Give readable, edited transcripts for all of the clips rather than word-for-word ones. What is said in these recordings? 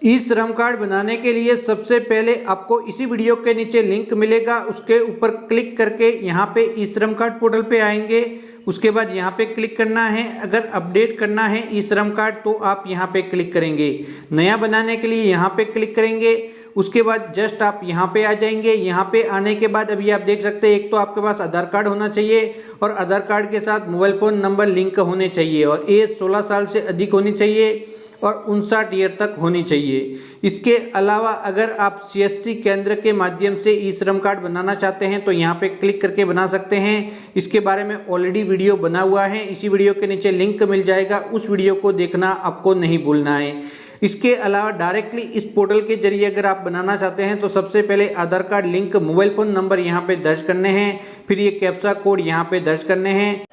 ई श्रम कार्ड बनाने के लिए सबसे पहले आपको इसी वीडियो के नीचे लिंक मिलेगा, उसके ऊपर क्लिक करके यहाँ पे ई श्रम कार्ड पोर्टल पे आएंगे। उसके बाद यहाँ पे क्लिक करना है। अगर अपडेट करना है ई श्रम कार्ड तो आप यहाँ पे क्लिक करेंगे। नया बनाने के लिए यहाँ पे क्लिक करेंगे। उसके बाद जस्ट आप यहाँ पे आ जाएंगे। यहाँ पे आने के बाद अभी आप देख सकते हैं, एक तो आपके पास आधार कार्ड होना चाहिए और आधार कार्ड के साथ मोबाइल फ़ोन नंबर लिंक होने चाहिए और एज 16 साल से अधिक होनी चाहिए और 59 ईयर तक होनी चाहिए। इसके अलावा अगर आप सीएससी केंद्र के माध्यम से ई श्रम कार्ड बनाना चाहते हैं तो यहाँ पे क्लिक करके बना सकते हैं। इसके बारे में ऑलरेडी वीडियो बना हुआ है, इसी वीडियो के नीचे लिंक मिल जाएगा, उस वीडियो को देखना आपको नहीं भूलना है। इसके अलावा डायरेक्टली इस पोर्टल के जरिए अगर आप बनाना चाहते हैं तो सबसे पहले Aadhaar card link mobile phone number यहाँ पे दर्ज करने हैं, फिर ये कैप्चा कोड यहाँ पे दर्ज करने हैं।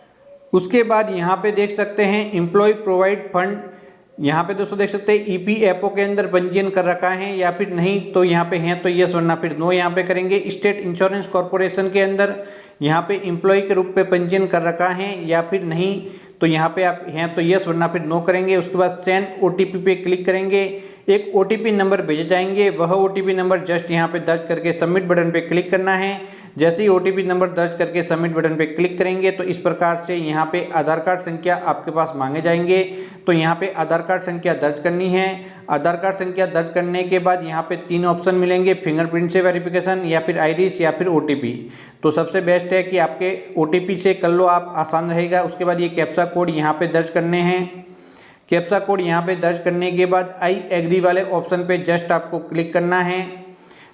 उसके बाद यहाँ पे देख सकते हैं एम्प्लॉय प्रोवाइड फंड, यहाँ पे दोस्तों देख सकते हैं ईपीएफओ के अंदर पंजीयन कर रखा है या फिर नहीं, तो यहाँ पे हैं तो यस वरना फिर नो यहाँ पे करेंगे। स्टेट इंश्योरेंस कॉर्पोरेशन के अंदर यहाँ पे एम्प्लॉय के रूप में पंजीयन कर रखा है या फिर नहीं, तो यहाँ पे आप हैं तो यस वरना फिर नो करेंगे। उसके बाद सेंड ओटीपी पे क्लिक करेंगे। एक ओटीपी नंबर भेजे जाएंगे, वह ओटीपी नंबर जस्ट यहाँ पे दर्ज करके सबमिट बटन पे क्लिक करना है। जैसे ही ओटीपी नंबर दर्ज करके सबमिट बटन पे क्लिक करेंगे तो इस प्रकार से यहाँ पे आधार कार्ड संख्या आपके पास मांगे जाएंगे। तो यहाँ पे आधार कार्ड संख्या दर्ज करनी है। आधार कार्ड संख्या दर्ज करने के बाद यहाँ पे 3 ऑप्शन मिलेंगे, फिंगरप्रिंट से वेरिफिकेशन या फिर आइरिस या फिर ओटीपी। तो सबसे बेस्ट है कि आपके ओटीपी से कर लो आप, आसान रहेगा। उसके बाद ये कैप्चा कोड यहाँ पे दर्ज करने हैं। कैप्चा कोड यहाँ पे दर्ज करने के बाद आई एग्री वाले ऑप्शन पे जस्ट आपको क्लिक करना है।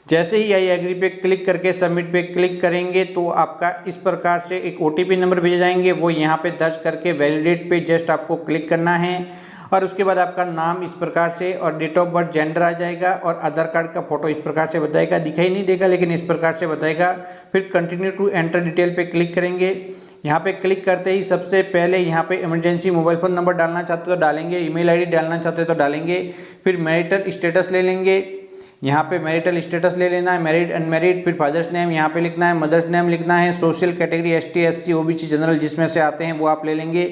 जैसे ही आई एग्री पे क्लिक करके सबमिट पे क्लिक करेंगे तो आपका इस प्रकार से एक ओटीपी नंबर भेजे जाएंगे, वो यहाँ पे दर्ज करके वैलिडेट पे जस्ट आपको क्लिक करना है। और उसके बाद आपका नाम इस प्रकार से और डेट ऑफ बर्थ जेंडर आ जाएगा और आधार कार्ड का फोटो इस प्रकार से बताएगा, दिखाई नहीं देगा लेकिन इस प्रकार से बताएगा। फिर कंटिन्यू टू एंटर डिटेल पे क्लिक करेंगे। यहाँ पे क्लिक करते ही सबसे पहले यहाँ पे इमरजेंसी मोबाइल फ़ोन नंबर डालना चाहते तो डालेंगे, ईमेल आईडी डालना चाहते तो डालेंगे। फिर मैरिटल स्टेटस ले लेंगे, यहाँ पे मैरिटल स्टेटस ले लेना है, मैरिड अनमैरिड। फिर फादर्स नेम यहाँ पे लिखना है, मदर्स नेम लिखना है। Social category ST SC OBC general जिसमें से आते हैं वो आप ले लेंगे।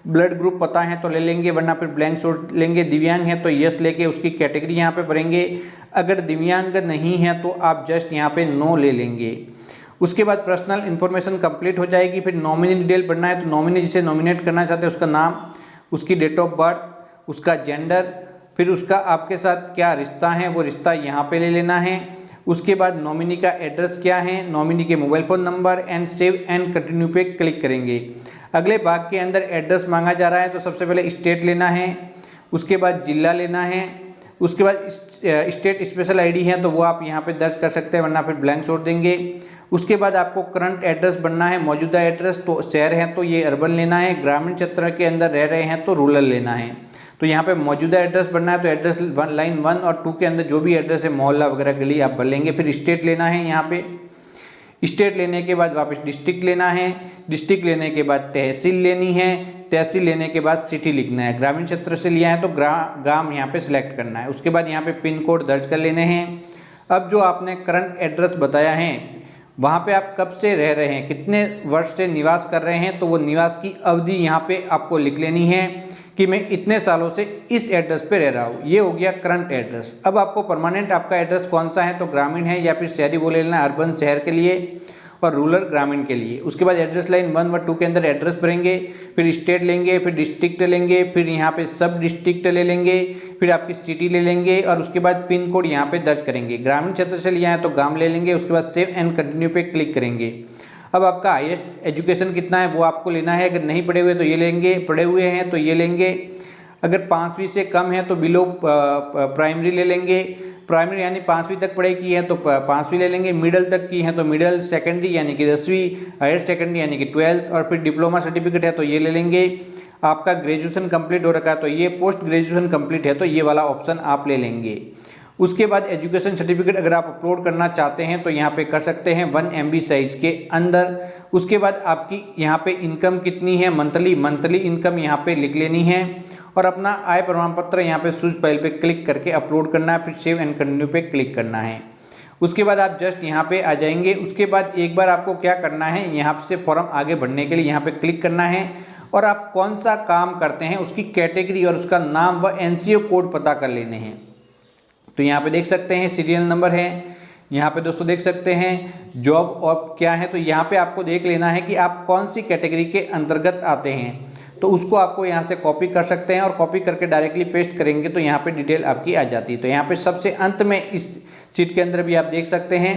ब्लड ग्रुप पता है तो ले लेंगे वरना फिर ब्लैंक छोड़ लेंगे। दिव्यांग है तो यस लेके उसकी कैटेगरी यहाँ पे भरेंगे। अगर दिव्यांग नहीं है तो आप जस्ट यहाँ पे नो ले लेंगे। उसके बाद पर्सनल इन्फॉर्मेशन कंप्लीट हो जाएगी। फिर नॉमिनी डिटेल भरना है तो नॉमिनी जिसे नॉमिनेट करना चाहते हैं उसका नाम, उसकी डेट ऑफ बर्थ, उसका जेंडर, फिर उसका आपके साथ क्या रिश्ता है वो रिश्ता यहाँ पे ले लेना है। उसके बाद नॉमिनी का एड्रेस क्या है, नॉमिनी के mobile phone number and save and continue पे क्लिक करेंगे। अगले भाग के अंदर एड्रेस मांगा जा रहा है तो सबसे पहले स्टेट लेना है, उसके बाद जिला लेना है, उसके बाद स्टेट स्पेशल आईडी है तो वो आप यहाँ पे दर्ज कर सकते हैं वरना फिर ब्लैंक छोड़ देंगे। उसके बाद आपको करंट एड्रेस बनना है, मौजूदा एड्रेस तो शहर है तो ये अर्बन लेना है, ग्रामीण क्षेत्र के अंदर रह रहे हैं तो रूरल लेना है। तो यहाँ पे मौजूदा एड्रेस बनना है तो एड्रेस लाइन 1 और 2 के अंदर जो भी एड्रेस है मोहल्ला वगैरह गली आप भर लेंगे। फिर स्टेट लेना है, यहाँ पे स्टेट लेने के बाद वापस डिस्ट्रिक्ट लेना है, डिस्ट्रिक्ट लेने के बाद तहसील लेनी है, तहसील लेने के बाद सिटी लिखना है। ग्रामीण क्षेत्र से लिया है तो ग्राम यहाँ पे सिलेक्ट करना है। उसके बाद यहाँ पे पिन कोड दर्ज कर लेने हैं। अब जो आपने करंट एड्रेस बताया है वहाँ पे आप कब से रह रहे हैं, कितने वर्ष से निवास कर रहे हैं, तो वो निवास की अवधि यहाँ पे आपको लिख लेनी है कि मैं इतने सालों से इस एड्रेस पे रह रहा हूँ। ये हो गया करंट एड्रेस। अब आपको परमानेंट आपका एड्रेस कौन सा है तो ग्रामीण है या फिर शहरी वो ले लेना, अर्बन शहर के लिए और रूरल ग्रामीण के लिए। उसके बाद एड्रेस लाइन 1 व 2 के अंदर एड्रेस भरेंगे, फिर स्टेट लेंगे, फिर डिस्ट्रिक्ट लेंगे, फिर यहाँ पे सब डिस्ट्रिक्ट ले लेंगे, फिर आपकी सिटी ले लेंगे और उसके बाद पिन कोड यहाँ पे दर्ज करेंगे। ग्रामीण क्षेत्र से लिया है तो गांव ले लेंगे। उसके बाद सेव एंड कंटिन्यू पे क्लिक करेंगे। अब आपका हाईएस्ट एजुकेशन कितना है वो आपको लेना है। अगर नहीं पढ़े हुए तो ये लेंगे, पढ़े हुए हैं तो ये लेंगे। अगर 5वीं से कम है तो बिलो प्राइमरी ले लेंगे। प्राइमरी यानी 5वीं तक पढ़ाई की है तो 5वीं ले लेंगे। मिडिल तक की है तो मिडिल, सेकेंडरी यानी कि 10वीं, हायर सेकेंडरी यानी कि 12th और फिर डिप्लोमा सर्टिफिकेट है तो ये ले लेंगे। आपका ग्रेजुएशन कंप्लीट हो रखा है तो ये, पोस्ट ग्रेजुएशन कंप्लीट है तो ये वाला ऑप्शन आप ले लेंगे। उसके बाद एजुकेशन सर्टिफिकेट अगर आप अपलोड करना चाहते हैं तो यहाँ पे कर सकते हैं 1 MB साइज के अंदर। उसके बाद आपकी यहाँ पे इनकम कितनी है, मंथली इनकम यहाँ पे लिख लेनी है और अपना आय प्रमाण पत्र यहाँ पे सूच फाइल पे क्लिक करके अपलोड करना है। फिर सेव एंड कंटिन्यू पे क्लिक करना है। उसके बाद आप जस्ट यहाँ पे आ जाएंगे। उसके बाद एक बार आपको क्या करना है, यहाँ से फॉर्म आगे बढ़ने के लिए यहाँ पे क्लिक करना है और आप कौन सा काम करते हैं उसकी कैटेगरी और उसका नाम व NCO कोड पता कर लेने हैं। तो यहाँ पे देख सकते हैं सीरियल नंबर है, यहाँ पे दोस्तों देख सकते हैं जॉब और क्या है। तो यहाँ पे आपको देख लेना है कि आप कौन सी कैटेगरी के अंतर्गत आते हैं, तो उसको आपको यहाँ से कॉपी कर सकते हैं और कॉपी करके डायरेक्टली पेस्ट करेंगे तो यहाँ पे डिटेल आपकी आ जाती है। तो यहाँ पे सबसे अंत में इस शीट के अंदर भी आप देख सकते हैं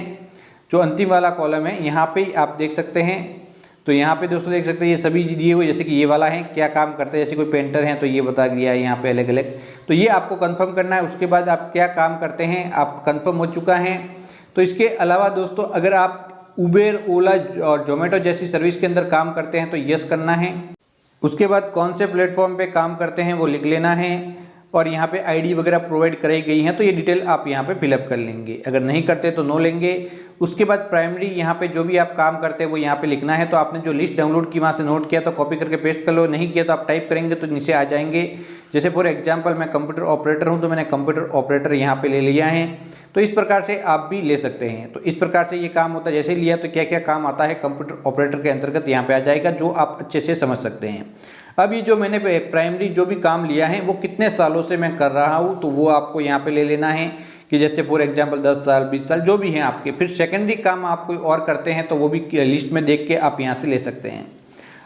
जो अंतिम वाला कॉलम है, यहाँ पे आप देख सकते हैं। तो यहाँ पे दोस्तों देख सकते हैं ये सभी दिए हुए, जैसे कि ये वाला है क्या काम करते हैं, जैसे कोई पेंटर हैं तो ये बता दिया है यहाँ पे अलग अलग। तो ये आपको कंफर्म करना है। उसके बाद आप क्या काम करते हैं आप कंफर्म हो चुका है। तो इसके अलावा दोस्तों अगर आप उबेर, ओला और जोमेटो जैसी सर्विस के अंदर काम करते हैं तो यस करना है। उसके बाद कौन से प्लेटफॉर्म पे काम करते हैं वो लिख लेना है और यहाँ पे आईडी वगैरह प्रोवाइड कराई गई हैं तो ये डिटेल आप यहाँ पे फिलअप कर लेंगे। अगर नहीं करते तो नो लेंगे। उसके बाद प्राइमरी यहाँ पे जो भी आप काम करते हैं वो यहाँ पे लिखना है। तो आपने जो लिस्ट डाउनलोड की वहाँ से नोट किया तो कॉपी करके पेस्ट कर लो, नहीं किया तो आप टाइप करेंगे तो नीचे आ जाएंगे। जैसे फॉर एग्जाम्पल मैं कंप्यूटर ऑपरेटर हूँ तो मैंने कंप्यूटर ऑपरेटर यहाँ पे ले लिया है। तो इस प्रकार से आप भी ले सकते हैं। तो इस प्रकार से ये काम होता है। जैसे लिया तो क्या क्या काम आता है कंप्यूटर ऑपरेटर के अंतर्गत यहाँ पे आ जाएगा, जो आप अच्छे से समझ सकते हैं। अब ये जो मैंने प्राइमरी जो भी काम लिया है वो कितने सालों से मैं कर रहा हूँ तो वो आपको यहाँ पे ले लेना है कि जैसे फॉर एग्जांपल 10 साल 20 साल जो भी हैं आपके। फिर सेकेंडरी काम आप कोई और करते हैं तो वो भी लिस्ट में देख के आप यहाँ से ले सकते हैं।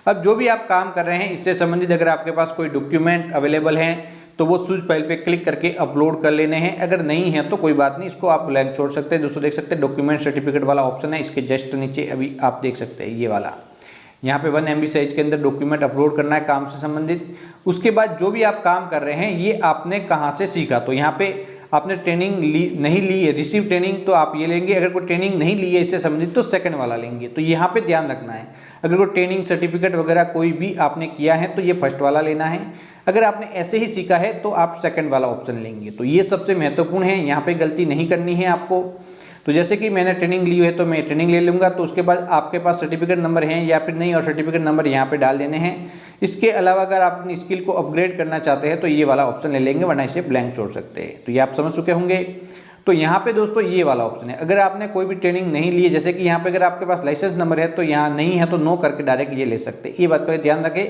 अब जो भी आप काम कर रहे हैं इससे संबंधित अगर आपके पास कोई डॉक्यूमेंट अवेलेबल हैं तो वो सूच फाइल पे क्लिक करके अपलोड कर लेने हैं। अगर नहीं है तो कोई बात नहीं, इसको आप ब्लैंक छोड़ सकते हैं। दोस्तों देख सकते हैं डॉक्यूमेंट सर्टिफिकेट वाला ऑप्शन है, इसके जस्ट नीचे अभी आप देख सकते हैं ये वाला, यहाँ पे 1 MB साइज के अंदर डॉक्यूमेंट अपलोड करना है काम से संबंधित। उसके बाद जो भी आप काम कर रहे हैं ये आपने कहाँ से सीखा, तो यहाँ पे आपने ट्रेनिंग नहीं ली है, रिसीव ट्रेनिंग तो आप ये लेंगे। अगर कोई ट्रेनिंग नहीं ली है इससे संबंधित तो सेकंड वाला लेंगे। तो यहाँ पे ध्यान रखना है, अगर कोई ट्रेनिंग सर्टिफिकेट वगैरह कोई भी आपने किया है तो ये फर्स्ट वाला लेना है। अगर आपने ऐसे ही सीखा है तो आप सेकंड वाला ऑप्शन लेंगे। तो ये सबसे महत्वपूर्ण है, यहाँ पे गलती नहीं करनी है आपको। तो जैसे कि मैंने ट्रेनिंग ली है तो मैं ट्रेनिंग ले लूँगा। तो उसके बाद आपके पास सर्टिफिकेट नंबर हैं या फिर नहीं, और सर्टिफिकेट नंबर यहाँ पे डाल देने हैं। इसके अलावा अगर आप अपनी स्किल को अपग्रेड करना चाहते हैं तो ये वाला ऑप्शन ले लेंगे, वरना इसे ब्लैंक छोड़ सकते हैं। तो ये आप समझ चुके होंगे। तो यहाँ पे दोस्तों ये वाला ऑप्शन है। अगर आपने कोई भी ट्रेनिंग नहीं ली है, जैसे कि यहाँ पे अगर आपके पास लाइसेंस नंबर है तो यहाँ नहीं है तो नो करके डायरेक्ट ये ले सकते हैं। ये बात पर ध्यान रखें,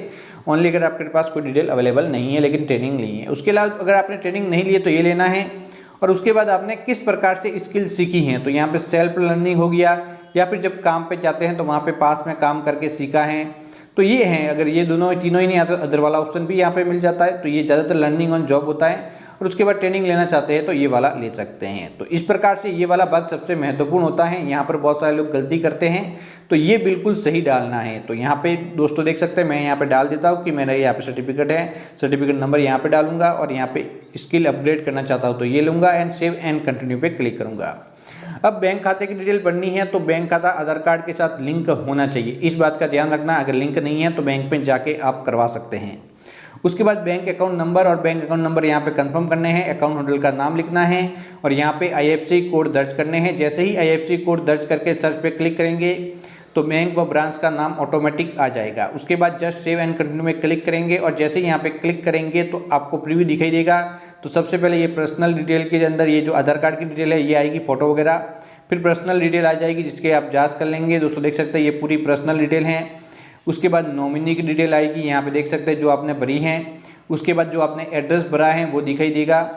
ओनली अगर आपके पास कोई डिटेल अवेलेबल नहीं है लेकिन ट्रेनिंग ली है। उसके अलावा अगर आपने ट्रेनिंग नहीं ली है तो ये लेना है। और उसके बाद आपने किस प्रकार से स्किल सीखी हैं, तो यहाँ पे सेल्फ लर्निंग हो गया या फिर जब काम पे जाते हैं तो वहाँ पे पास में काम करके सीखा है। तो ये हैं, अगर ये दोनों तीनों ही नहीं आते तो अदर वाला ऑप्शन भी यहाँ पे मिल जाता है। तो ये ज़्यादातर लर्निंग ऑन जॉब होता है। और उसके बाद ट्रेनिंग लेना चाहते हैं तो ये वाला ले सकते हैं। तो इस प्रकार से ये वाला भाग सबसे महत्वपूर्ण होता है। यहाँ पर बहुत सारे लोग गलती करते हैं, तो ये बिल्कुल सही डालना है। तो यहाँ पे दोस्तों देख सकते हैं, मैं यहाँ पे डाल देता हूँ कि मेरा यहाँ पे सर्टिफिकेट है, सर्टिफिकेट नंबर यहाँ पे डालूंगा और यहाँ पे स्किल अपग्रेड करना चाहता हूँ तो ये लूँगा एंड सेव एंड कंटिन्यू पे क्लिक करूँगा। अब बैंक खाते की डिटेल पढ़नी है तो बैंक खाता आधार कार्ड के साथ लिंक होना चाहिए, इस बात का ध्यान रखना। अगर लिंक नहीं है तो बैंक में जाके आप करवा सकते हैं। उसके बाद बैंक अकाउंट नंबर और बैंक अकाउंट नंबर यहाँ पे कंफर्म करने हैं। अकाउंट होल्डर का नाम लिखना है और यहाँ पे IFSC कोड दर्ज करने हैं। जैसे ही IFSC कोड दर्ज करके सर्च पे क्लिक करेंगे तो बैंक व ब्रांच का नाम ऑटोमेटिक आ जाएगा। उसके बाद जस्ट सेव एंड कंटिन्यू में क्लिक करेंगे और जैसे ही यहाँ पे क्लिक करेंगे तो आपको प्रीव्यू दिखाई देगा। तो सबसे पहले ये पर्सनल डिटेल के अंदर ये जो आधार कार्ड की डिटेल है ये आएगी, फोटो वगैरह, फिर पर्सनल डिटेल आ जाएगी जिसके आप जांच कर लेंगे। दोस्तों देख सकते हैं ये पूरी पर्सनल डिटेल है। उसके बाद नॉमिनी की डिटेल आएगी, यहाँ पे देख सकते हैं जो आपने भरी हैं। उसके बाद जो आपने एड्रेस भरा है वो दिखाई देगा।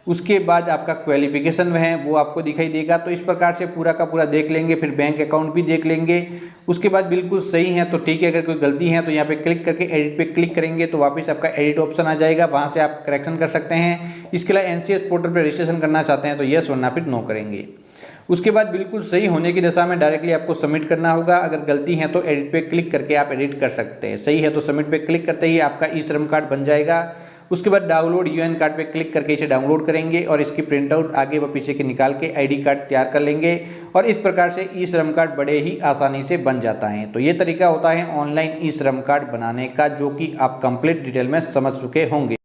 उसके बाद आपका क्वालिफिकेशन है वो आपको दिखाई देगा। तो इस प्रकार से पूरा का पूरा देख लेंगे, फिर बैंक अकाउंट भी देख लेंगे। उसके बाद बिल्कुल सही है तो ठीक है, अगर कोई गलती है तो यहाँ पे क्लिक करके एडिट पे क्लिक करेंगे तो वापस आपका एडिट ऑप्शन आ जाएगा, वहाँ से आप करेक्शन कर सकते हैं। इसके अलावा NCS पोर्टल पर रजिस्ट्रेशन करना चाहते हैं तो यस वरना फिर नो करेंगे। उसके बाद बिल्कुल सही होने की दशा में डायरेक्टली आपको सबमिट करना होगा। अगर गलती है तो एडिट पे क्लिक करके आप एडिट कर सकते हैं। सही है तो सबमिट पे क्लिक करते ही आपका ई-श्रम कार्ड बन जाएगा। उसके बाद डाउनलोड UN कार्ड पे क्लिक करके इसे डाउनलोड करेंगे और इसकी प्रिंट आउट आगे व पीछे के निकाल के ID कार्ड तैयार कर लेंगे और इस प्रकार से ई-श्रम कार्ड बड़े ही आसानी से बन जाता है। तो ये तरीका होता है ऑनलाइन ई-श्रम कार्ड बनाने का, जो कि आप कंप्लीट डिटेल में समझ चुके होंगे।